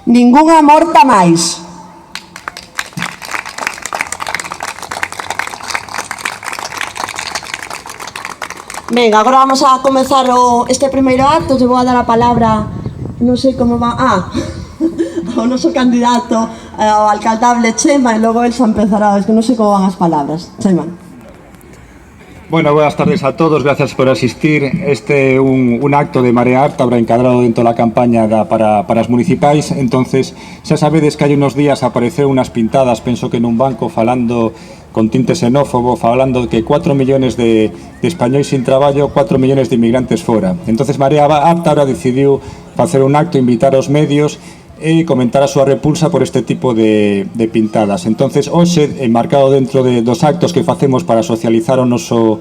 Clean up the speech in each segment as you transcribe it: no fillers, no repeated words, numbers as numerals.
Ningunha morta máis. Ben, agora vamos a comezar este primeiro acto. Te vou a dar a palabra, non sei como va, ao noso candidato ao alcaldable Chema, e logo el xa empezará, es que non sei como van as palabras. Chema. Bueno, buenas tardes a todos, gracias por asistir. Este é un acto de Marea Ártabra encadrado dentro da campaña para as municipais. Entonces, xa sabedes que hai unos días apareceron unas pintadas, penso que nun banco, falando con tinte xenófobo, falando que 4 millóns de españois sin traballo, 4 millóns de inmigrantes fora. Entonces, Marea Ártabra decidiu facer un acto, invitar aos medios e comentar a súa repulsa por este tipo de pintadas. Entonces, hoxe, enmarcado dentro dos actos que facemos para socializar o noso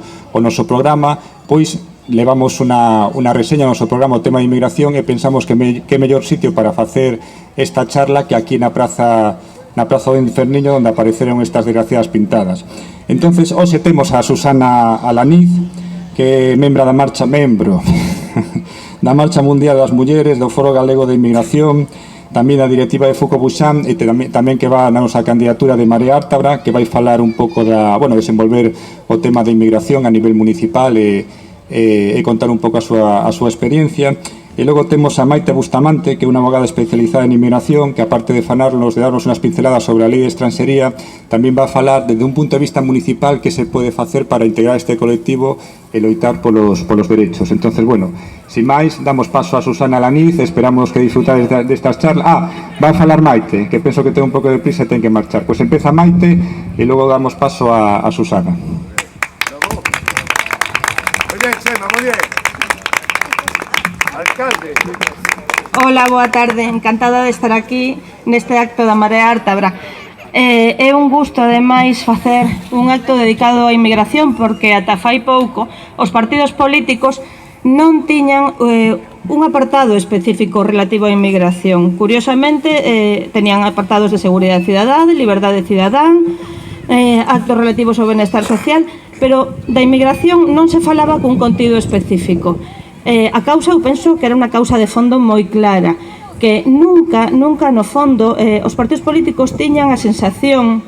programa, pois levamos unha reseña ao noso programa o tema de inmigración e pensamos que mellor sitio para facer esta charla que aquí na Praza do Inferniño, onde apareceron estas desgraciadas pintadas. Entonces, hoxe temos a Susana Alaniz, que é membro da Marcha Mundial das Mulleres, do Foro Galego de Inmigración, tamén a directiva de Foucault Buxan, e tamén que va na nosa candidatura de Marea Ártabra, que vai falar un pouco desenvolver o tema de inmigración a nivel municipal e contar un pouco a súa experiencia. E logo temos a Maite Bustamante, que é unha abogada especializada en inmigración, que aparte de darnos unhas pinceladas sobre a lei de extranxería, tamén va a falar desde un punto de vista municipal que se pode facer para integrar este colectivo e loitar polos derechos. Entonces, bueno, sin máis, damos paso a Susana Alaniz, esperamos que disfrutades destas charlas. Va a falar Maite, que penso que ten un pouco de prisa e ten que marchar. Pois empeza Maite e logo damos paso a Susana. Moi ben, Chema, moi ben. Alcalde. Hola, boa tarde, encantada de estar aquí neste acto da Marea Ártabra. É un gusto, ademais, facer un acto dedicado á inmigración, porque ata fai pouco os partidos políticos non tiñan un apartado específico relativo á inmigración. Curiosamente, tenían apartados de seguridade cidadá, de liberdade cidadán, actos relativos ao benestar social, pero da inmigración non se falaba cun contido específico. A causa, eu penso que era unha causa de fondo moi clara, que nunca no fondo os partidos políticos tiñan a sensación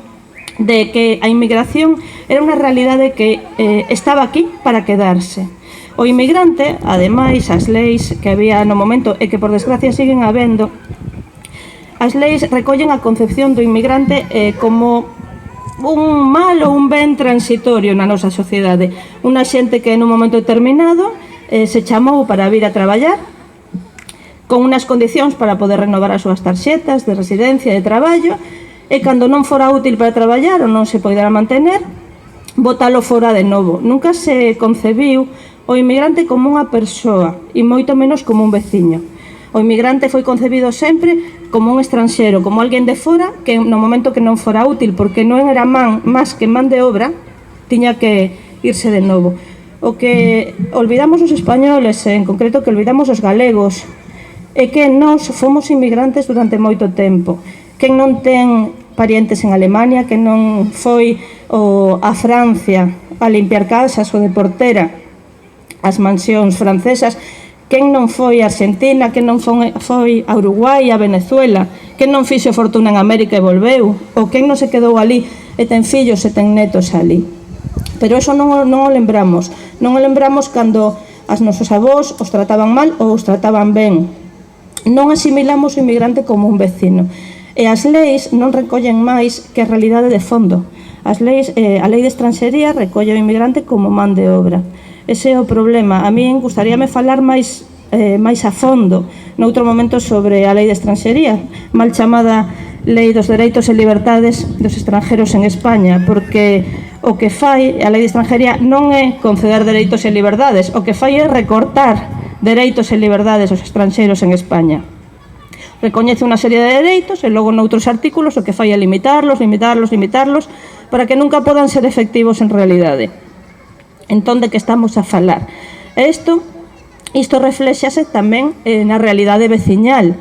de que a inmigración era unha realidade que estaba aquí para quedarse. O inmigrante, ademais, as leis que había no momento e que por desgracia siguen habendo, as leis recollen a concepción do inmigrante como un mal ou un ben transitorio na nosa sociedade. Unha xente que en un momento determinado se chamou para vir a traballar con unas condicións para poder renovar as súas tarxetas de residencia e de traballo, e cando non fora útil para traballar ou non se poidera mantener, botalo fora de novo. Nunca se concebiu o inmigrante como unha persoa e moito menos como un veciño. O inmigrante foi concebido sempre como un estranxero, como alguén de fora que no momento que non fora útil, porque non era máis que man de obra, tiña que irse de novo. O que olvidamos os españoles, en concreto que olvidamos os galegos, é que nós fomos inmigrantes durante moito tempo. Quen non ten parientes en Alemania, quen non foi a Francia a limpiar casas ou de portera as mansións francesas, quen non foi a Argentina, quen non foi a Uruguai, a Venezuela, quen non fixo fortuna en América e volveu, ou quen non se quedou ali e ten fillos e ten netos ali. Pero eso non o lembramos. Non o lembramos cando as nosos avós os trataban mal ou os trataban ben. Non asimilamos o inmigrante como un vecino. E as leis non recollen máis que a realidade de fondo. A lei de extranxería recolle o inmigrante como man de obra. Ese é o problema. A min gustaríame falar máis a fondo noutro momento sobre a lei de extranxería, mal chamada Lei dos Dereitos e Liberdades dos Estranjeros en España, porque o que fai a lei de extranjería non é conceder dereitos e liberdades, o que fai é recortar dereitos e liberdades aos estranxeiros en España. Recoñece unha serie de dereitos e logo noutros artículos o que fai é limitarlos para que nunca podan ser efectivos en realidade. Entón, de que estamos a falar? Isto reflexase tamén na realidade veciñal.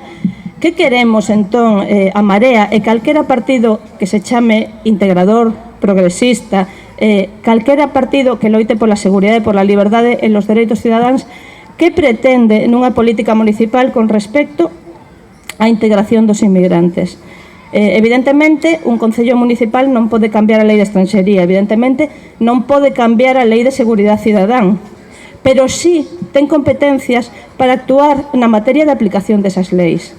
Que queremos, entón, a Marea e calquera partido que se chame integrador, progresista, calquera partido que loite pola seguridade e pola liberdade e los dereitos cidadáns, que pretende nunha política municipal con respecto a integración dos inmigrantes. Evidentemente, un concello municipal non pode cambiar a lei de estranxería, evidentemente non pode cambiar a lei de seguridade cidadán, pero sí ten competencias para actuar na materia de aplicación desas leis.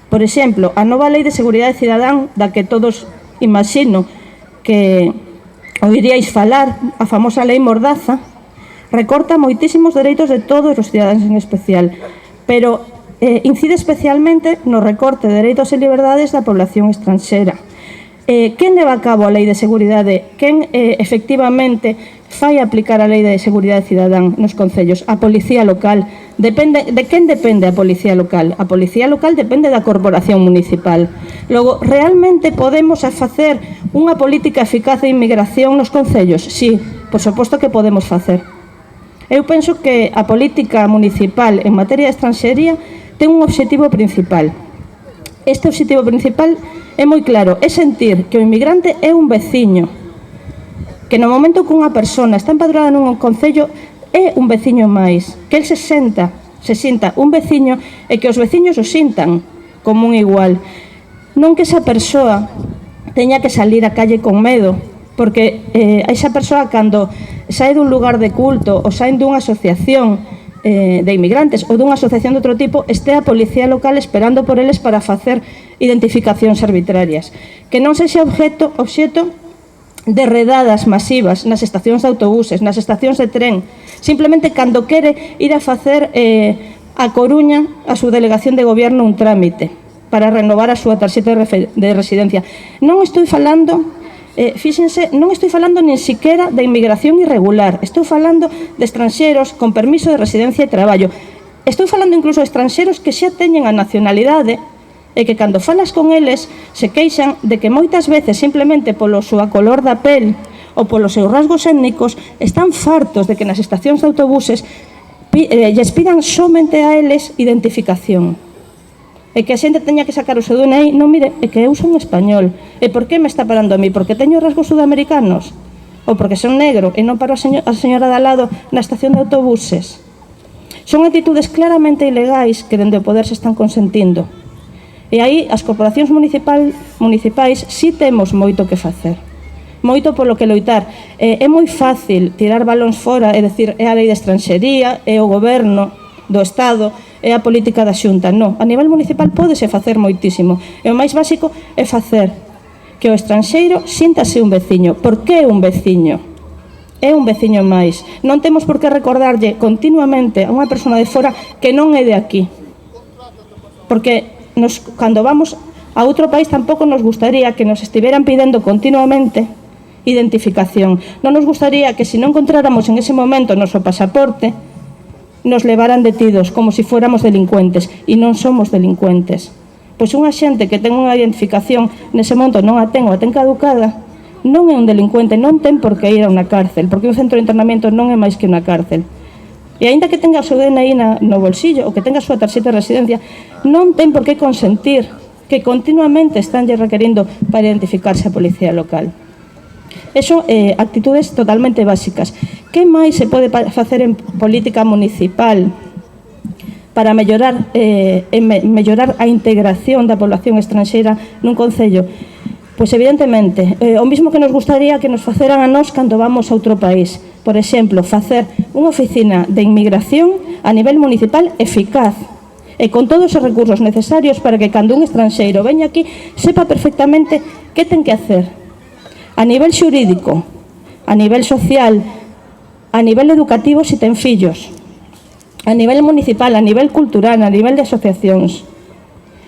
Por exemplo, a nova lei de seguridade cidadán, da que todos imagino que oiríais falar, a famosa lei Mordaza, recorta moitísimos dereitos de todos os cidadáns en especial, pero incide especialmente no recorte de dereitos e liberdades da población estranxera. Quen leva a cabo a lei de seguridade? Quen efectivamente fai aplicar a lei de seguridade cidadán nos concellos? A policía local. De quen depende a policía local? A policía local depende da corporación municipal. Logo, realmente podemos facer unha política eficaz de inmigración nos concellos? Sí, por suposto que podemos facer. Eu penso que a política municipal en materia de estranxería ten un obxectivo principal. Este obxectivo principal é moi claro, é sentir que o inmigrante é un veciño, que no momento que unha persona está empadroada nun concello é un veciño máis, que el se sinta un veciño e que os veciños o sintan como un igual. Non que esa persoa teña que salir á calle con medo, porque esa persoa cando sae dun lugar de culto ou sae dunha asociación de inmigrantes ou dunha asociación de outro tipo, este a policía local esperando por eles para facer identificacións arbitrarias. Que non sexa obxeto de redadas masivas nas estacións de autobuses, nas estacións de tren, simplemente cando quere ir a facer a Coruña, a súa delegación de goberno, un trámite para renovar a súa tarxeta de residencia. Non estou falando... fíxense, non estou falando nin siquiera de inmigración irregular, estou falando de estranxeros con permiso de residencia e traballo. Estou falando incluso de estranxeros que xa teñen a nacionalidade e que cando falas con eles se queixan de que moitas veces simplemente polo súa color da pel ou polos seus rasgos étnicos están fartos de que nas estacións de autobuses lles pidan somente a eles identificación. E que a xente teña que sacar o seu DNI, non, mire, é que eu son español. E por que me está parando a mí? Porque teño rasgos sudamericanos? Ou porque son negro e non paro a señora de al lado na estación de autobuses? Son actitudes claramente ilegais que dende o poder se están consentindo. E aí as corporacións municipais sí temos moito que facer. Moito polo que loitar. É moi fácil tirar balóns fora e decir é a lei de estranxería, é o goberno do Estado, é a política da Xunta. Non, a nivel municipal pódese facer moitísimo. E o máis básico é facer que o estranxeiro síntase un veciño. Por que un veciño? É un veciño máis. Non temos por que recordarlle continuamente a unha persona de fora que non é de aquí. Porque cando vamos a outro país tampouco nos gustaría que nos estiveran pidendo continuamente identificación. Non nos gustaría que se non encontráramos en ese momento o noso pasaporte nos levaran detidos como se fuéramos delincuentes, e non somos delincuentes. Pois unha xente que ten unha identificación nese momento non a ten ou a ten caducada, non é un delincuente, non ten por que ir a unha cárcel, porque un centro de internamento non é máis que unha cárcel. E aínda que tenga o seu DNI no bolsillo ou que tenga a súa tarxeta de residencia, non ten por que consentir que continuamente estánlle requerindo para identificarse a policía local. Eso, actitudes totalmente básicas. Que máis se pode facer en política municipal para mellorar a integración da población estranxeira nun concello? Pois evidentemente, o mismo que nos gustaría que nos faceran a nós cando vamos a outro país. Por exemplo, facer unha oficina de inmigración a nivel municipal eficaz e con todos os recursos necesarios para que cando un estranxeiro veña aquí sepa perfectamente que ten que hacer a nivel xurídico, a nivel social, a nivel educativo se ten fillos, a nivel municipal, a nivel cultural, a nivel de asociacións.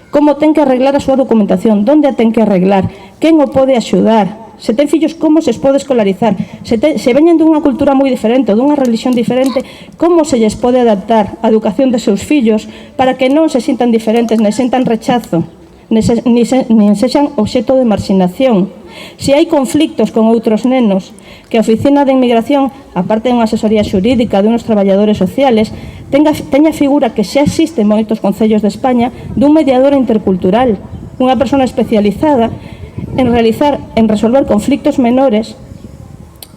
Como ten que arreglar a súa documentación, onde a ten que arreglar, quen o pode axudar, se ten fillos, como se pode escolarizar, se veñen dunha cultura moi diferente, dunha religión diferente, como se lles pode adaptar a educación de seus fillos para que non se sintan diferentes, nem sentan rechazo, nin sexan obxecto de marxinación. Se hai conflictos con outros nenos, que a Oficina de Inmigración, aparte de unha asesoría xurídica de unos traballadores sociales, teña figura que xa existe en moitos concellos de España dun mediador intercultural, unha persona especializada en resolver conflictos menores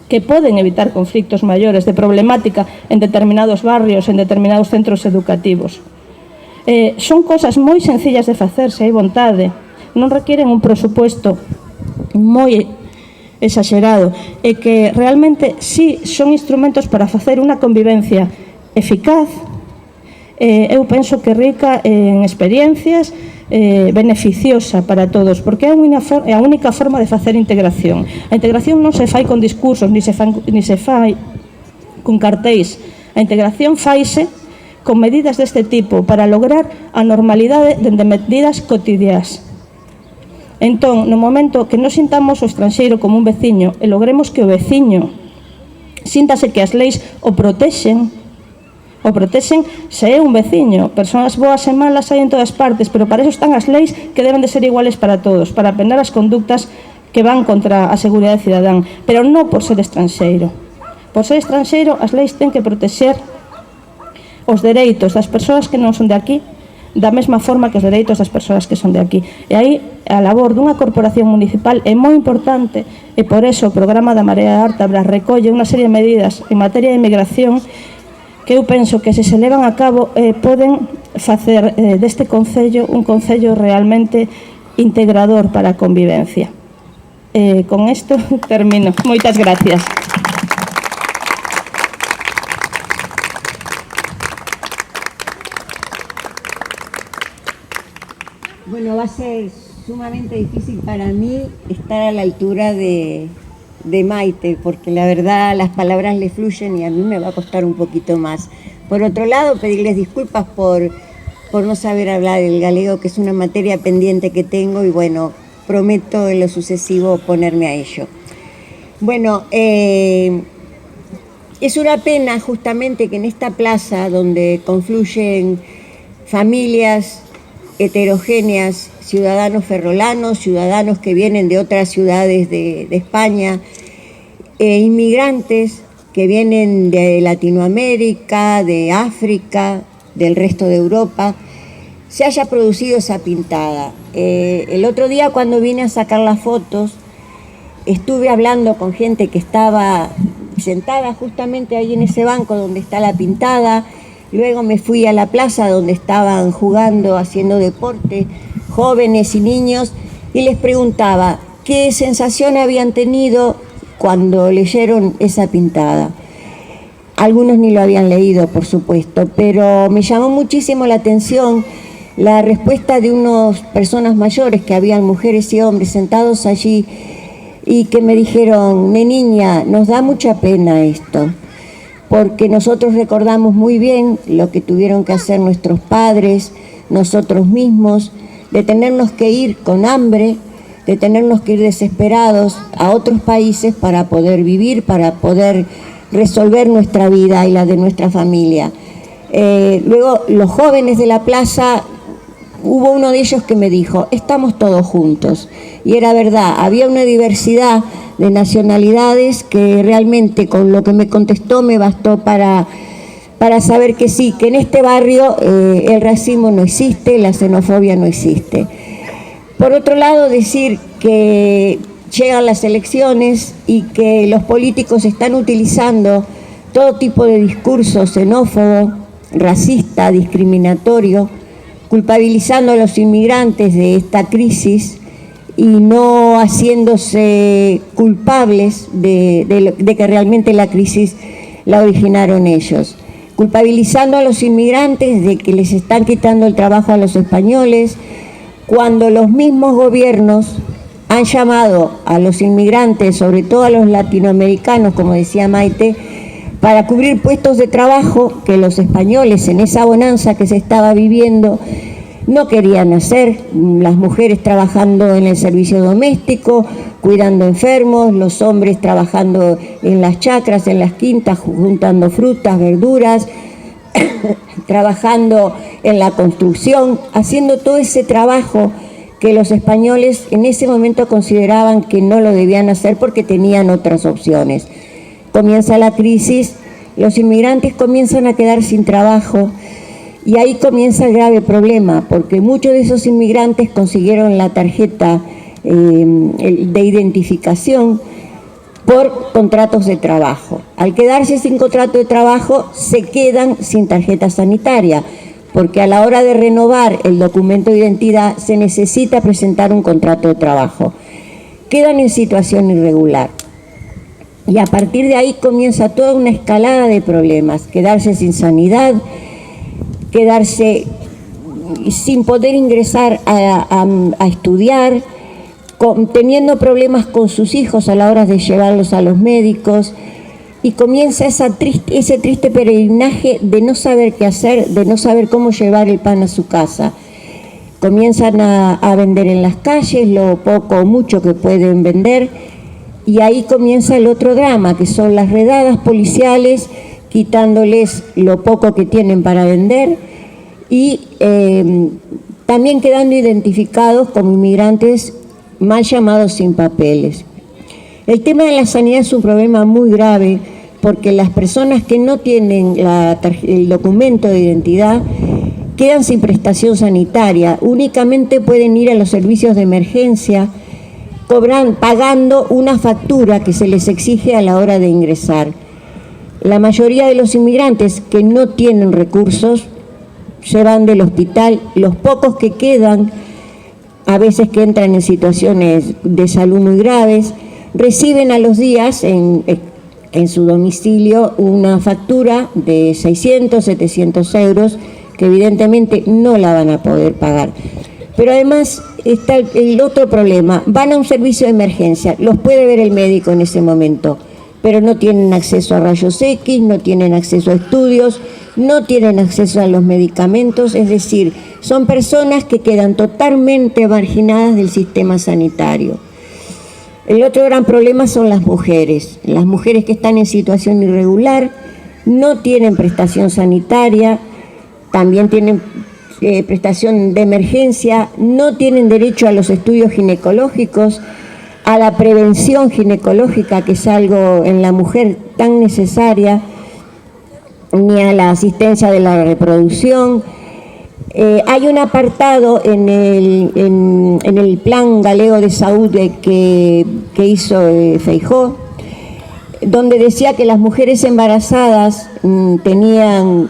que poden evitar conflictos maiores de problemática en determinados barrios, en determinados centros educativos. Son cosas moi sencillas de facer, se hai vontade. Non requieren un presupuesto moi exagerado, e que realmente sí son instrumentos para facer unha convivencia eficaz, eu penso que rica en experiencias, beneficiosa para todos, porque é a única forma de facer integración. A integración non se fai con discursos, ni se fai con cartéis. A integración faise con medidas deste tipo para lograr a normalidade dende medidas cotidiás. Entón, no momento que nos sintamos o estranxeiro como un veciño e logremos que o veciño síntase que as leis o protexen se é un veciño. Persoas boas e malas hai en todas partes, pero para eso están as leis que deben de ser iguales para todos, para penar as conductas que van contra a seguridade cidadán, pero non por ser estranxeiro. Por ser estranxeiro, as leis ten que protexer os dereitos das persoas que non son de aquí da mesma forma que os dereitos das persoas que son de aquí. E aí a labor dunha corporación municipal é moi importante, e por eso o programa da Marea Ártabra recolle unha serie de medidas en materia de inmigración que eu penso que se levan a cabo poden facer deste concello un concello realmente integrador para a convivencia. Con isto termino. Moitas gracias. Bueno, va a ser sumamente difícil para mí estar a la altura de Maite, porque la verdad las palabras le fluyen y a mí me va a costar un poquito más. Por otro lado, pedirles disculpas por no saber hablar el galego, que es una materia pendiente que tengo, y bueno, prometo en lo sucesivo ponerme a ello. Bueno, es una pena justamente que en esta plaza donde confluyen familias heterogéneas, ciudadanos ferrolanos, ciudadanos que vienen de otras ciudades de España, inmigrantes que vienen de Latinoamérica, de África, del resto de Europa, se haya producido esa pintada. El otro día cuando vine a sacar las fotos, estuve hablando con gente que estaba sentada justamente ahí en ese banco donde está la pintada. Luego me fui a la plaza donde estaban jugando, haciendo deporte, jóvenes y niños, y les preguntaba qué sensación habían tenido cuando leyeron esa pintada. Algunos ni lo habían leído, por supuesto, pero me llamó muchísimo la atención la respuesta de unas personas mayores, que habían mujeres y hombres sentados allí, y que me dijeron: mi niña, nos da mucha pena esto, porque nosotros recordamos muy bien lo que tuvieron que hacer nuestros padres, nosotros mismos, de tenernos que ir con hambre, de tenernos que ir desesperados a otros países para poder vivir, para poder resolver nuestra vida y la de nuestra familia. Luego los jóvenes de la plaza, hubo uno de ellos que me dijo: estamos todos juntos. Y era verdad, había una diversidad de nacionalidades que realmente con lo que me contestó me bastó para saber que sí, que en este barrio el racismo no existe, la xenofobia no existe. Por otro lado, decir que llegan las elecciones y que los políticos están utilizando todo tipo de discurso xenófobo, racista, discriminatorio, culpabilizando a los inmigrantes de esta crisis y no haciéndose culpables de que realmente la crisis la originaron ellos. Culpabilizando a los inmigrantes de que les están quitando el trabajo a los españoles, cuando los mismos gobiernos han llamado a los inmigrantes, sobre todo a los latinoamericanos, como decía Maite, para cubrir puestos de trabajo que los españoles, en esa bonanza que se estaba viviendo, no querían hacer. Las mujeres trabajando en el servicio doméstico, cuidando enfermos, los hombres trabajando en las chacras, en las quintas, juntando frutas, verduras, trabajando en la construcción, haciendo todo ese trabajo que los españoles en ese momento consideraban que no lo debían hacer porque tenían otras opciones. Comienza la crisis, los inmigrantes comienzan a quedar sin trabajo, y ahí comienza el grave problema, porque muchos de esos inmigrantes consiguieron la tarjeta de identificación por contratos de trabajo. Al quedarse sin contrato de trabajo, se quedan sin tarjeta sanitaria, porque a la hora de renovar el documento de identidad se necesita presentar un contrato de trabajo. Quedan en situación irregular. Y a partir de ahí comienza toda una escalada de problemas, quedarse sin sanidad, quedarse sin poder ingresar a estudiar, teniendo problemas con sus hijos a la hora de llevarlos a los médicos, y comienza ese triste peregrinaje de no saber qué hacer, de no saber cómo llevar el pan a su casa. Comienzan a vender en las calles lo poco o mucho que pueden vender, y ahí comienza el otro drama, que son las redadas policiales, quitándoles lo poco que tienen para vender, y también quedando identificados como inmigrantes mal llamados sin papeles. El tema de la sanidad es un problema muy grave, porque las personas que no tienen el documento de identidad quedan sin prestación sanitaria, únicamente pueden ir a los servicios de emergencia pagando una factura que se les exige a la hora de ingresar. La mayoría de los inmigrantes que no tienen recursos se van del hospital, los pocos que quedan, a veces que entran en situaciones de salud muy graves, reciben a los días en su domicilio una factura de 600, 700 euros, que evidentemente no la van a poder pagar. Pero además está el otro problema, van a un servicio de emergencia, los puede ver el médico en ese momento, pero no tienen acceso a rayos X, no tienen acceso a estudios, no tienen acceso a los medicamentos, es decir, son personas que quedan totalmente marginadas del sistema sanitario. El otro gran problema son las mujeres que están en situación irregular, no tienen prestación sanitaria, también tienen prestación de emergencia, no tienen derecho a los estudios ginecológicos, a la prevención ginecológica, que es algo en la mujer tan necesaria, ni a la asistencia de la reproducción. Hay un apartado en el Plan Galego de Salud que hizo Feijóo, donde decía que las mujeres embarazadas tenían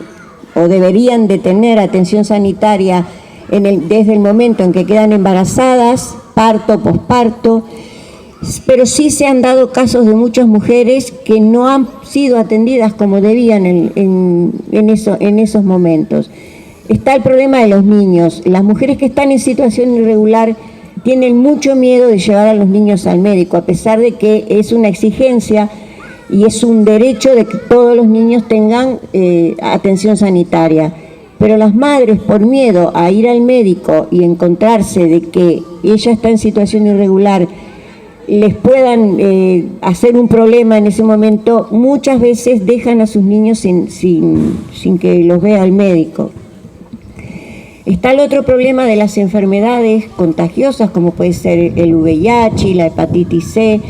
o deberían de tener atención sanitaria desde el momento en que quedan embarazadas, parto, posparto, pero sí se han dado casos de muchas mujeres que no han sido atendidas como debían en esos momentos. Está el problema de los niños. Las mujeres que están en situación irregular tienen mucho miedo de llevar a los niños al médico, a pesar de que es una exigencia y es un derecho de que todos los niños tengan atención sanitaria. Pero las madres, por miedo a ir al médico y encontrarse de que ella está en situación irregular, les puedan hacer un problema en ese momento, muchas veces dejan a sus niños sin que los vea el médico. Está el otro problema de las enfermedades contagiosas, como puede ser el VIH, la hepatitis C,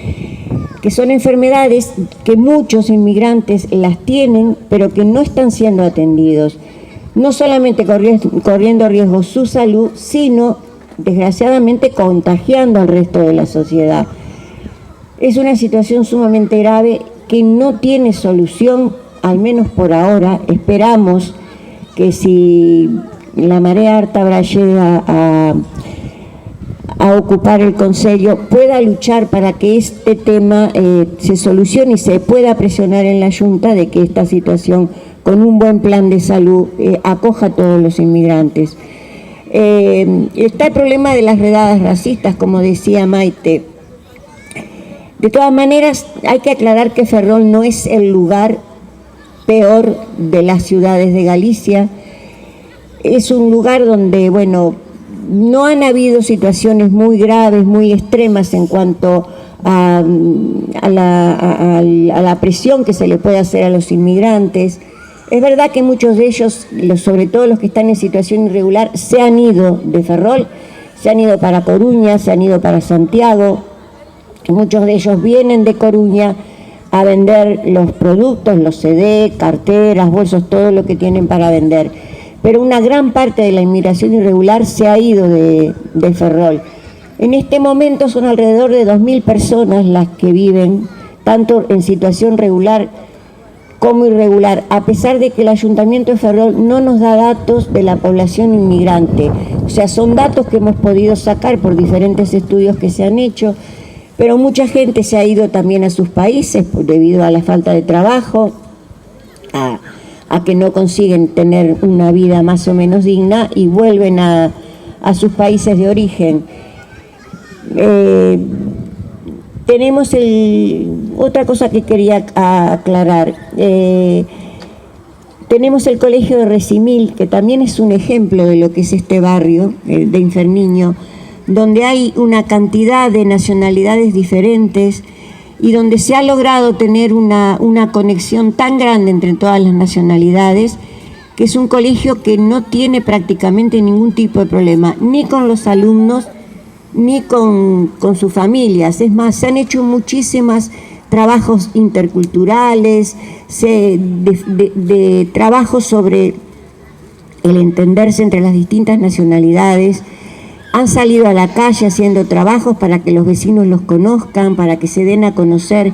que son enfermedades que muchos inmigrantes las tienen, pero que no están siendo atendidos. No solamente corriendo riesgo su salud, sino, desgraciadamente, contagiando al resto de la sociedad. Es una situación sumamente grave que no tiene solución, al menos por ahora. Esperamos que si la Marea Ártabra llega a ocupar el Consejo, pueda luchar para que este tema se solucione y se pueda presionar en la Junta de que esta situación, con un buen plan de salud, acoja a todos los inmigrantes. Está el problema de las redadas racistas, como decía Maite. De todas maneras, hay que aclarar que Ferrol no es el lugar peor de las ciudades de Galicia. Es un lugar donde, bueno, no han habido situaciones muy graves, muy extremas en cuanto a la presión que se le puede hacer a los inmigrantes. Es verdad que muchos de ellos, sobre todo los que están en situación irregular, se han ido de Ferrol, se han ido para Coruña, se han ido para Santiago. Muchos de ellos vienen de Coruña a vender los productos, los CD, carteras, bolsos, todo lo que tienen para vender. Pero una gran parte de la inmigración irregular se ha ido de Ferrol. En este momento son alrededor de 2.000 personas las que viven, tanto en situación regular como irregular, a pesar de que el Ayuntamiento de Ferrol no nos da datos de la población inmigrante. O sea, son datos que hemos podido sacar por diferentes estudios que se han hecho, pero mucha gente se ha ido también a sus países debido a la falta de trabajo, a que no consiguen tener una vida más o menos digna y vuelven a sus países de origen. Tenemos otra cosa que quería aclarar. Tenemos el Colegio de Recimil, que también es un ejemplo de lo que es este barrio de Inferniño, donde hay una cantidad de nacionalidades diferentes y donde se ha logrado tener una conexión tan grande entre todas las nacionalidades, que es un colegio que no tiene prácticamente ningún tipo de problema, ni con los alumnos, ni con sus familias. Es más, se han hecho muchísimos trabajos interculturales, de trabajos sobre el entenderse entre las distintas nacionalidades. Han salido a la calle haciendo trabajos para que los vecinos los conozcan, para que se den a conocer,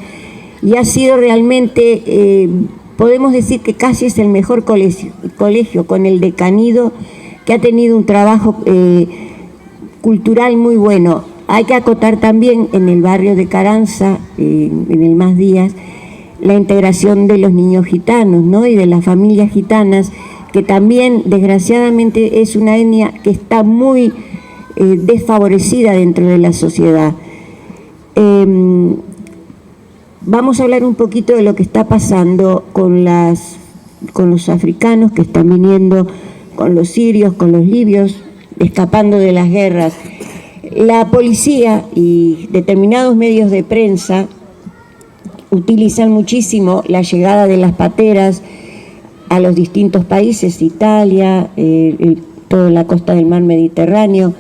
y ha sido realmente, podemos decir que casi es el mejor colegio con el decanido, que ha tenido un trabajo cultural muy bueno. Hay que acotar también en el barrio de Carranza, en el Más Díaz, la integración de los niños gitanos, ¿no? Y de las familias gitanas, que también desgraciadamente es una etnia que está muy desfavorecida dentro de la sociedad. Vamos a hablar un poquito de lo que está pasando con los africanos que están viniendo, con los sirios, con los libios, escapando de las guerras. La policía y determinados medios de prensa utilizan muchísimo la llegada de las pateras a los distintos países, Italia, toda la costa del mar Mediterráneo,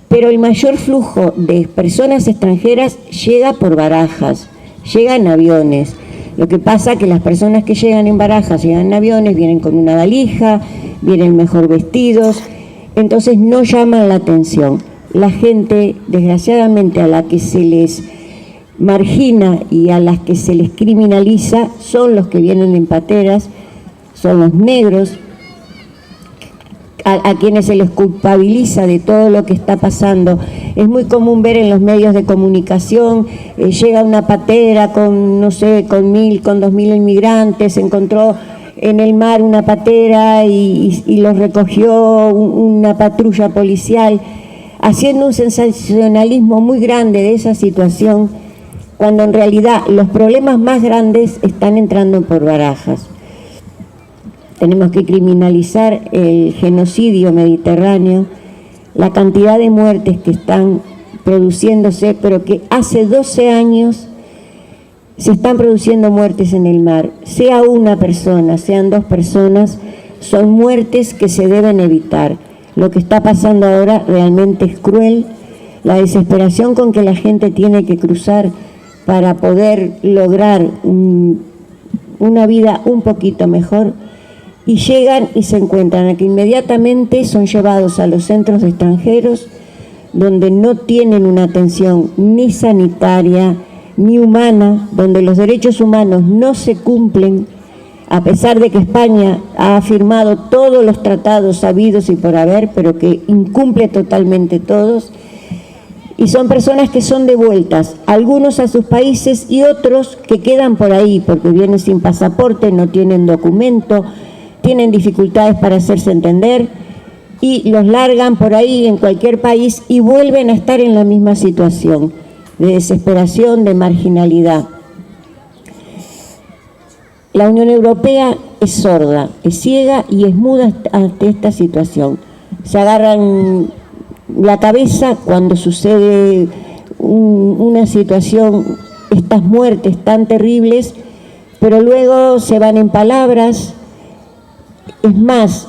pero el mayor flujo de personas extranjeras llega por barajas, llega en aviones. Lo que pasa es que las personas que llegan en barajas, llegan en aviones, vienen con una valija, vienen mejor vestidos, entonces no llaman la atención. La gente, desgraciadamente, a la que se les margina y a las que se les criminaliza son los que vienen en pateras, son los negros, a quienes se les culpabiliza de todo lo que está pasando. Es muy común ver en los medios de comunicación, llega una patera con, no sé, con 1.000, con 2.000 inmigrantes, encontró en el mar una patera y los recogió una patrulla policial, haciendo un sensacionalismo muy grande de esa situación, cuando en realidad los problemas más grandes están entrando por barajas. Tenemos que criminalizar el genocidio mediterráneo, la cantidad de muertes que están produciéndose, pero que hace 12 años se están produciendo muertes en el mar. Sea una persona, sean dos personas, son muertes que se deben evitar. Lo que está pasando ahora realmente es cruel. La desesperación con que la gente tiene que cruzar para poder lograr una vida un poquito mejor, y llegan y se encuentran a que inmediatamente son llevados a los centros de extranjeros, donde no tienen una atención ni sanitaria ni humana, donde los derechos humanos no se cumplen, a pesar de que España ha firmado todos los tratados habidos y por haber, pero que incumple totalmente todos. Y son personas que son devueltas, algunos a sus países y otros que quedan por ahí porque vienen sin pasaporte, no tienen documento, tienen dificultades para hacerse entender y los largan por ahí en cualquier país y vuelven a estar en la misma situación de desesperación, de marginalidad. La Unión Europea es sorda, es ciega y es muda ante esta situación. Se agarran la cabeza cuando sucede una situación, estas muertes tan terribles, pero luego se van en palabras. Es más,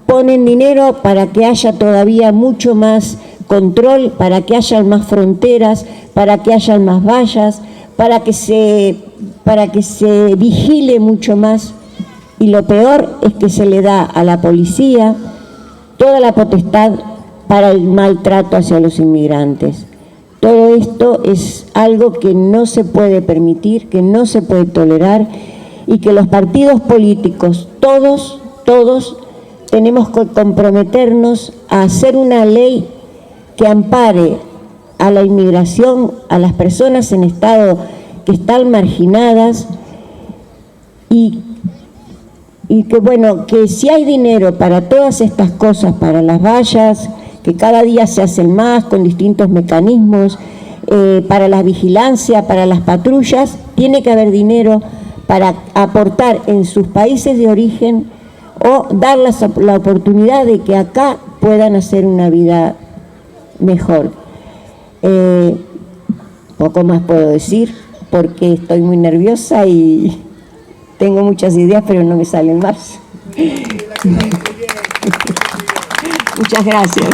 ponen dinero para que haya todavía mucho más control, para que haya más fronteras, para que haya más vallas, para que se vigile mucho más. Y lo peor es que se le da a la policía toda la potestad para el maltrato hacia los inmigrantes. Todo esto es algo que no se puede permitir, que no se puede tolerar y que los partidos políticos, todos, tenemos que comprometernos a hacer una ley que ampare a la inmigración, a las personas en estado que están marginadas y que bueno, que si hay dinero para todas estas cosas, para las vallas, que cada día se hacen más con distintos mecanismos, para la vigilancia, para las patrullas, tiene que haber dinero para aportar en sus países de origen o darles la oportunidad de que acá puedan hacer una vida mejor. Poco más puedo decir porque estoy muy nerviosa y tengo muchas ideas, pero no me salen más. Muchas gracias.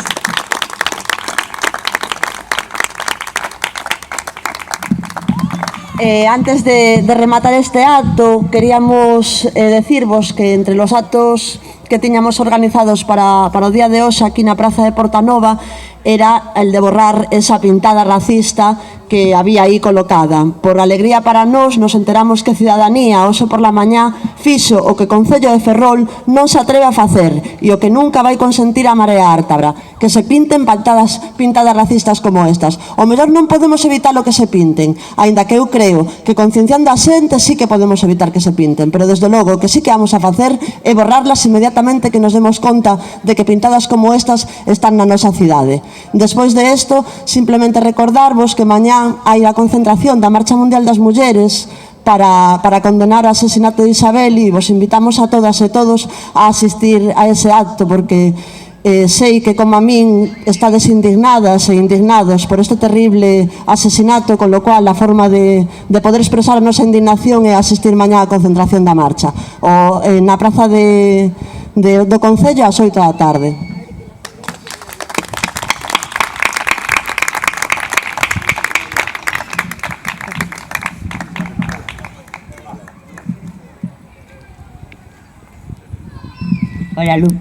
Antes de rematar este acto, queríamos decirvos que entre los actos que tiñamos organizados para o día de hoxe aquí na Praza de Portanova era el de borrar esa pintada racista que había aí colocada. Por alegría para nós, nos enteramos que Ciudadanía, hoxe por la mañá, fixo o que Concello de Ferrol non se atreve a facer e o que nunca vai consentir a Marea Ártabra, que se pinten pintadas racistas como estas. O mellor non podemos evitar o que se pinten, aínda que eu creo que concienciando a xente sí que podemos evitar que se pinten, pero desde logo o que sí que vamos a facer é borrarlas inmediatamente que nos demos conta de que pintadas como estas están na nosa cidade. Despois de isto, simplemente recordarvos que mañá hai a concentración da Marcha Mundial das Mulleres para condenar o asesinato de Isabel e vos invitamos a todas e todos a asistir a ese acto porque sei que como a min estades indignadas e indignados por este terrible asesinato, con lo cual a forma de poder expresar a nosa indignación é asistir mañá á concentración da marcha na praza do Concello ás 8 da tarde. Hola, Lu.